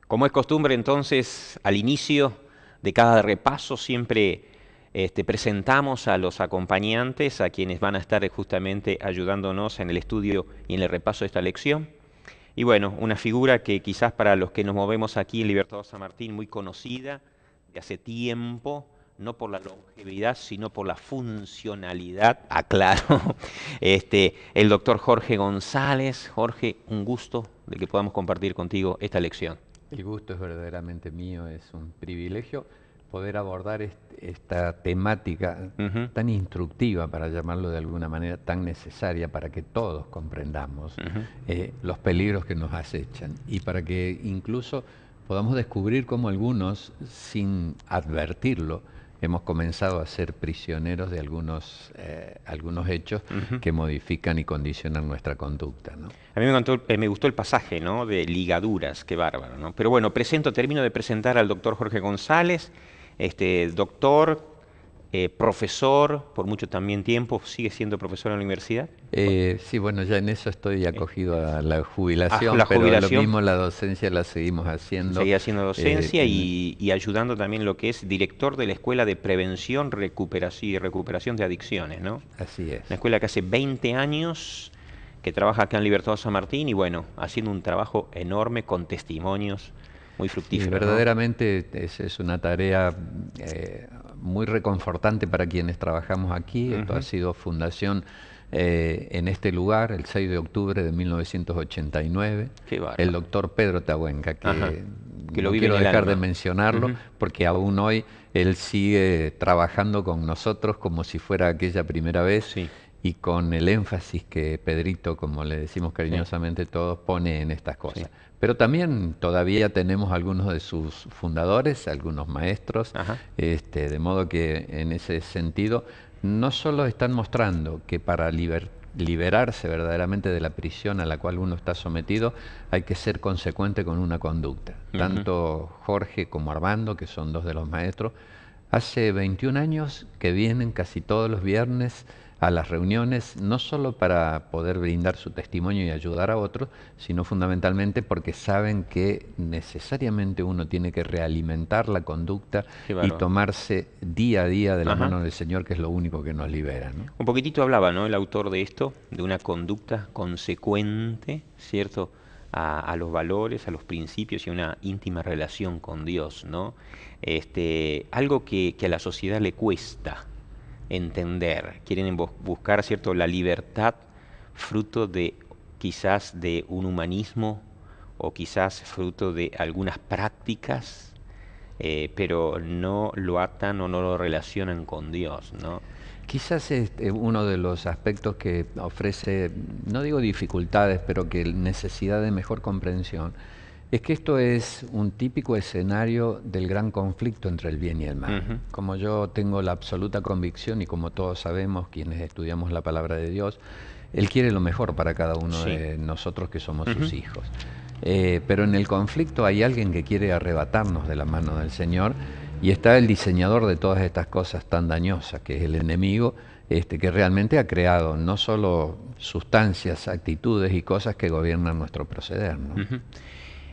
Como es costumbre, entonces, al inicio de cada repaso siempre presentamos a los acompañantes, a quienes van a estar justamente ayudándonos en el estudio y en el repaso de esta lección. Y bueno, una figura que quizás para los que nos movemos aquí en Libertador San Martín, muy conocida de hace tiempo, no por la longevidad, sino por la funcionalidad, aclaro, el doctor Jorge González. Jorge, un gusto de que podamos compartir contigo esta lección. El gusto es verdaderamente mío, es un privilegio poder abordar esta temática Ujú, tan instructiva, para llamarlo de alguna manera, tan necesaria para que todos comprendamos ujú. los peligros que nos acechan y para que incluso podamos descubrir cómo algunos, sin advertirlo, hemos comenzado a ser prisioneros de algunos hechos Ujú. que modifican y condicionan nuestra conducta, ¿no? A mí me gustó el pasaje, ¿no? De ligaduras, qué bárbaro, ¿no? Pero bueno, termino de presentar al doctor Jorge González, doctor, profesor, por mucho también tiempo, sigue siendo profesor en la universidad. Sí, bueno, ya en eso estoy Eh, acogido a la a jubilación, la pero lo jubilación, mismo la docencia la seguimos haciendo. seguía haciendo eh, docencia en- y ayudando también lo que es director de la Escuela de Prevención, Recuperación y Recuperación de Adicciones, ¿no? Así Una es. escuela que hace 20 años que trabaja acá en Libertador San Martín y bueno, haciendo un trabajo enorme con testimonios muy Sí, fructíferos, ¿no? verdaderamente es una tarea muy reconfortante para quienes trabajamos aquí. Esto ha Ujú. sido fundación en este lugar el 6 de octubre de 1989. Qué El bárbaro. doctor Pedro Tabuenca, Ajá. que Que lo no vive en quiero el dejar de alma. mencionarlo Ujú. porque aún hoy él sigue trabajando con nosotros como si fuera aquella primera vez, Sí, y con el énfasis que Pedrito, como le decimos sí, cariñosamente todos, pone en estas sí. cosas. Pero también todavía tenemos algunos de sus fundadores, algunos maestros, Ajá. de modo que en ese sentido no solo están mostrando que para liberarse verdaderamente de la prisión a la cual uno está sometido, hay que ser consecuente con una conducta. Ujú. Tanto Jorge como Armando, que son dos de los maestros, hace 21 años que vienen casi todos los viernes a las reuniones, no solo para poder brindar su testimonio y ayudar a otros, sino fundamentalmente porque saben que necesariamente uno tiene que realimentar la conducta Qué y bárbaro. tomarse día a día de la Ajá. mano del Señor, que es lo único que nos libera, ¿no? Un poquitito hablaba, ¿no? El autor de esto, de una conducta consecuente, ¿cierto? A los valores, a los principios y a una íntima relación con Dios, ¿no? Algo que a la sociedad le cuesta entender. Quieren buscar, ¿cierto? La libertad fruto de quizás de un humanismo o quizás fruto de algunas prácticas, pero no lo atan o no lo relacionan con Dios, ¿no? Quizás uno de los aspectos que ofrece, no digo dificultades, pero que necesidad de mejor comprensión, es que esto es un típico escenario del gran conflicto entre el bien y el mal. Ujú. Como yo tengo la absoluta convicción, y como todos sabemos, quienes estudiamos la palabra de Dios, Él quiere lo mejor para cada uno Sí. de nosotros que somos Ujú. sus hijos. Pero en el conflicto hay alguien que quiere arrebatarnos de la mano del Señor, y está el diseñador de todas estas cosas tan dañosas, que es el enemigo, que realmente ha creado no solo sustancias, actitudes y cosas que gobiernan nuestro proceder, ¿no? Ujú.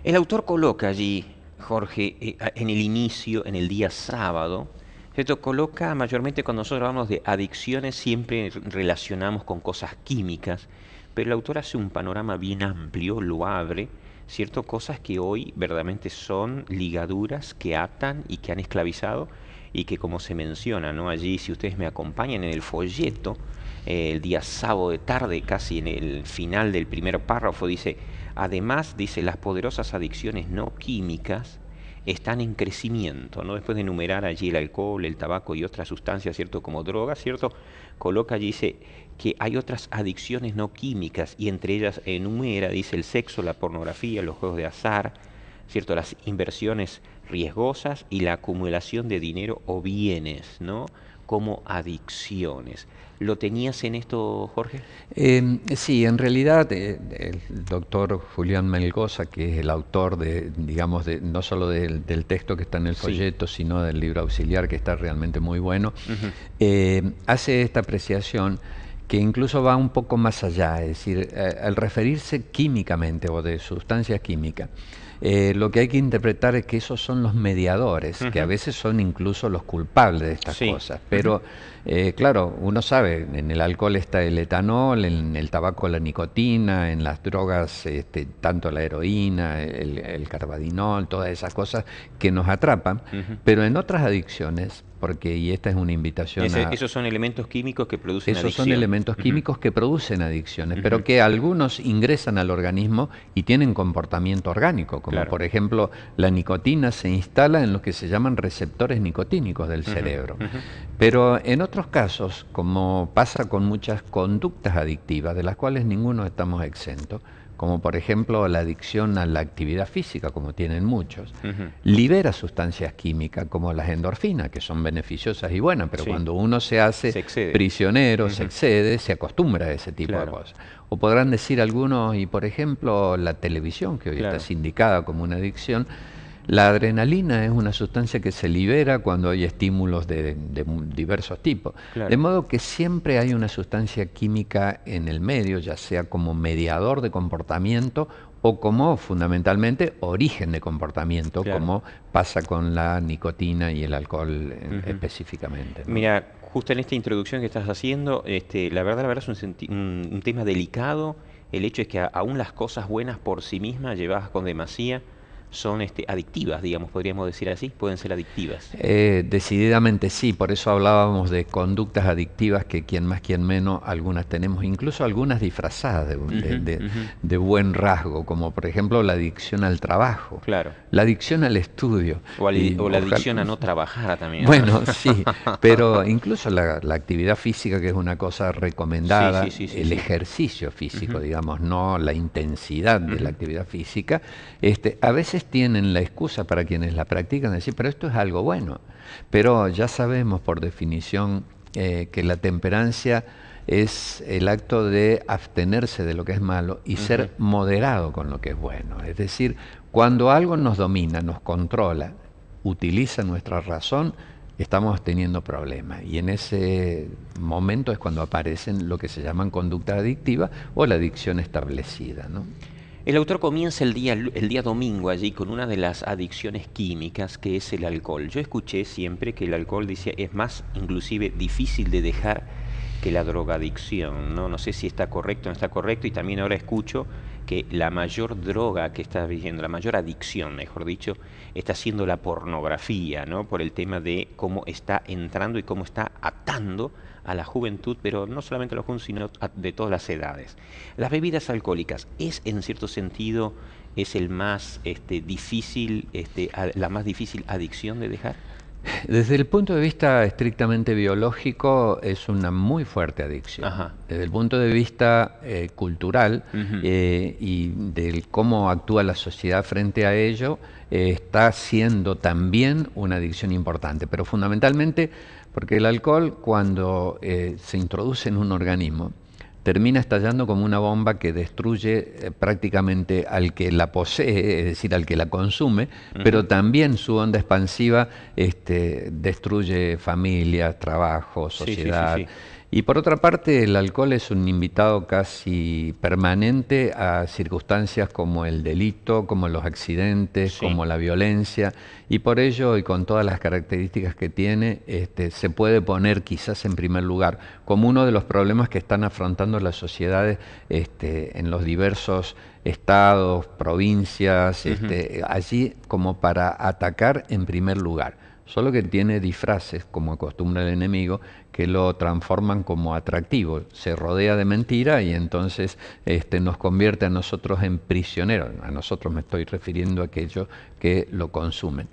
El autor coloca allí, Jorge, en el inicio, en el día sábado, ¿cierto? Coloca mayormente cuando nosotros hablamos de adicciones, siempre relacionamos con cosas químicas, pero el autor hace un panorama bien amplio, lo abre, ¿cierto? Cosas que hoy verdaderamente son ligaduras que atan y que han esclavizado y que como se menciona, ¿no? Allí, si ustedes me acompañan en el folleto, el día sábado de tarde, casi en el final del primer párrafo, dice, además, dice, las poderosas adicciones no químicas están en crecimiento, ¿no? Después de enumerar allí el alcohol, el tabaco y otras sustancias, ¿cierto? Como drogas, ¿cierto? Coloca allí, dice, que hay otras adicciones no químicas y entre ellas enumera, dice, el sexo, la pornografía, los juegos de azar, ¿cierto? Las inversiones riesgosas y la acumulación de dinero o bienes, ¿no? Como adicciones. ¿Lo tenías en esto, Jorge? Sí, en realidad el doctor Julián Melgoza, que es el autor de, digamos, no solo del texto que está en el Sí. folleto, sino del libro auxiliar, que está realmente muy bueno, Ujú. hace esta apreciación que incluso va un poco más allá, es decir, al referirse químicamente o de sustancias químicas, lo que hay que interpretar es que esos son los mediadores, que a veces son incluso los culpables de estas Sí. cosas. Pero, claro, uno sabe, en el alcohol está el etanol, en el tabaco la nicotina, en las drogas tanto la heroína, el carbadinol, todas esas cosas que nos atrapan. Pero en otras adicciones, porque, y esta es una invitación Esos son elementos químicos que producen esos son adicción. elementos químicos que producen adicciones, pero que algunos ingresan al organismo y tienen comportamiento orgánico, como Claro. por ejemplo la nicotina se instala en lo que se llaman receptores nicotínicos del cerebro. Pero en otros casos, como pasa con muchas conductas adictivas, de las cuales ninguno estamos exentos, como por ejemplo la adicción a la actividad física, como tienen muchos, libera sustancias químicas como las endorfinas, que son beneficiosas y buenas, pero Sí. cuando uno se hace Se excede. prisionero, se excede, se acostumbra a ese tipo Claro. de cosas. O podrán decir algunos, y por ejemplo la televisión, que hoy Claro. está sindicada como una adicción, la adrenalina es una sustancia que se libera cuando hay estímulos de diversos tipos. Claro. De modo que siempre hay una sustancia química en el medio, ya sea como mediador de comportamiento o como fundamentalmente origen de comportamiento, Claro. como pasa con la nicotina y el alcohol específicamente, ¿no? Mira, justo en esta introducción que estás haciendo, la verdad es un tema delicado. El hecho es que aún las cosas buenas por sí mismas, llevadas con demasía, son adictivas, digamos, podríamos decir así, pueden ser adictivas. Decididamente sí, por eso hablábamos de conductas adictivas que quien más, quien menos, algunas tenemos, incluso algunas disfrazadas de buen rasgo, como por ejemplo la adicción al trabajo, Claro. la adicción al estudio. O la adicción a no trabajar también. Bueno, sí, pero incluso la actividad física, que es una cosa recomendada, Sí, el ejercicio físico, digamos, no la intensidad de la actividad física, a veces tienen la excusa para quienes la practican de decir, pero esto es algo bueno. Pero ya sabemos por definición que la temperancia es el acto de abstenerse de lo que es malo y ser moderado con lo que es bueno. Es decir, cuando algo nos domina, nos controla, utiliza nuestra razón, estamos teniendo problemas. Y en ese momento es cuando aparecen lo que se llaman conductas adictivas o la adicción establecida, ¿no? El autor comienza el día domingo allí con una de las adicciones químicas, que es el alcohol. Yo escuché siempre que el alcohol, decía, es más inclusive difícil de dejar que la drogadicción, ¿no? No sé si está correcto o no está correcto, y también ahora escucho que la mayor droga que está viviendo, la mayor adicción, mejor dicho, está siendo la pornografía, ¿no? Por el tema de cómo está entrando y cómo está atando a la juventud, pero no solamente a la juventud, sino de todas las edades. Las bebidas alcohólicas es, en cierto sentido, es el más difícil, la más difícil adicción de dejar. Desde el punto de vista estrictamente biológico es una muy fuerte adicción. Ajá. Desde el punto de vista cultural y del cómo actúa la sociedad frente a ello, está siendo también una adicción importante, pero fundamentalmente porque el alcohol, cuando se introduce en un organismo, termina estallando como una bomba que destruye prácticamente al que la posee, es decir, al que la consume, pero también su onda expansiva destruye familias, trabajo, sociedad. Sí. Y por otra parte, el alcohol es un invitado casi permanente a circunstancias como el delito, como los accidentes, como la violencia, y por ello, y con todas las características que tiene, se puede poner quizás en primer lugar como uno de los problemas que están afrontando las sociedades en los diversos estados, provincias, allí como para atacar en primer lugar. Solo que tiene disfraces, como acostumbra el enemigo, que lo transforman como atractivo. Se rodea de mentira y entonces nos convierte a nosotros en prisioneros. A nosotros me estoy refiriendo a aquellos que lo consumen.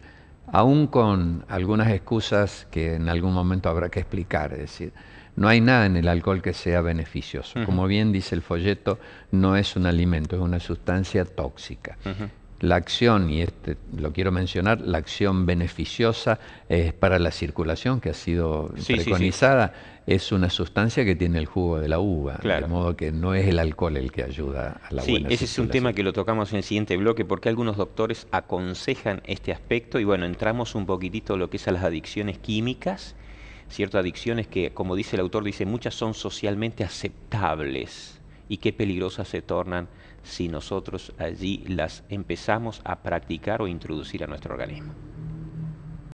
Aún con algunas excusas que en algún momento habrá que explicar. Es decir, no hay nada en el alcohol que sea beneficioso. Como bien dice el folleto, no es un alimento, es una sustancia tóxica. La acción, y lo quiero mencionar, la acción beneficiosa para la circulación, que ha sido preconizada, es una sustancia que tiene el jugo de la uva, de modo que no es el alcohol el que ayuda a la buena circulación. Ese es un tema que lo tocamos en el siguiente bloque, porque algunos doctores aconsejan este aspecto, y bueno, entramos un poquitito a lo que es a las adicciones químicas, ciertas adicciones que, como dice el autor, dice, muchas son socialmente aceptables y qué peligrosas se tornan si nosotros allí las empezamos a practicar o introducir a nuestro organismo.